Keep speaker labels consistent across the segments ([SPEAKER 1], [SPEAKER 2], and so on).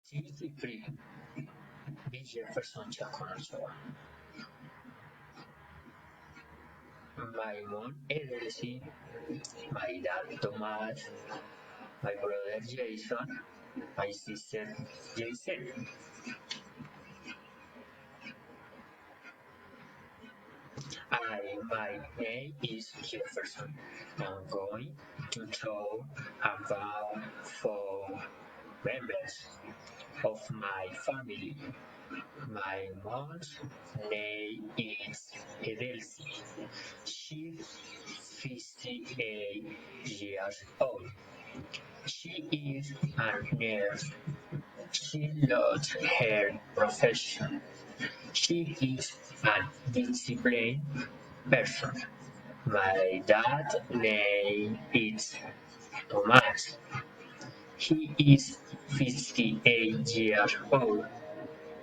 [SPEAKER 1] 63. B. Jefferson Chaconachoa. My mom Elsie, my dad Thomas, my brother Jason, my sister Jason. My name is Jefferson. I'm going to talk about four members of my family. My mom's name is Elsie. She's 58 years old. She is a nurse. She loves her profession. She is a disciplined person. My dad's name is Thomas. He is 58 years old.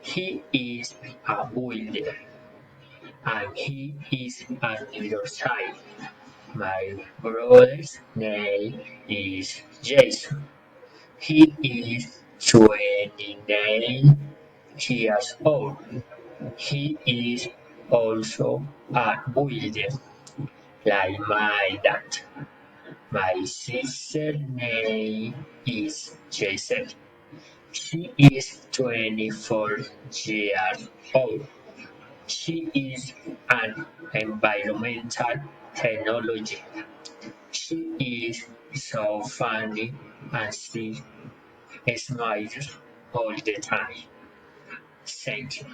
[SPEAKER 1] He is a welder and he is on your side. My brother's name is Jason. He is 29 years old. He is also a welder, like my dad. My sister's name is Jason. She is 24 years old. She is an environmental technology. She is so funny and she smiles all the time. Thank you.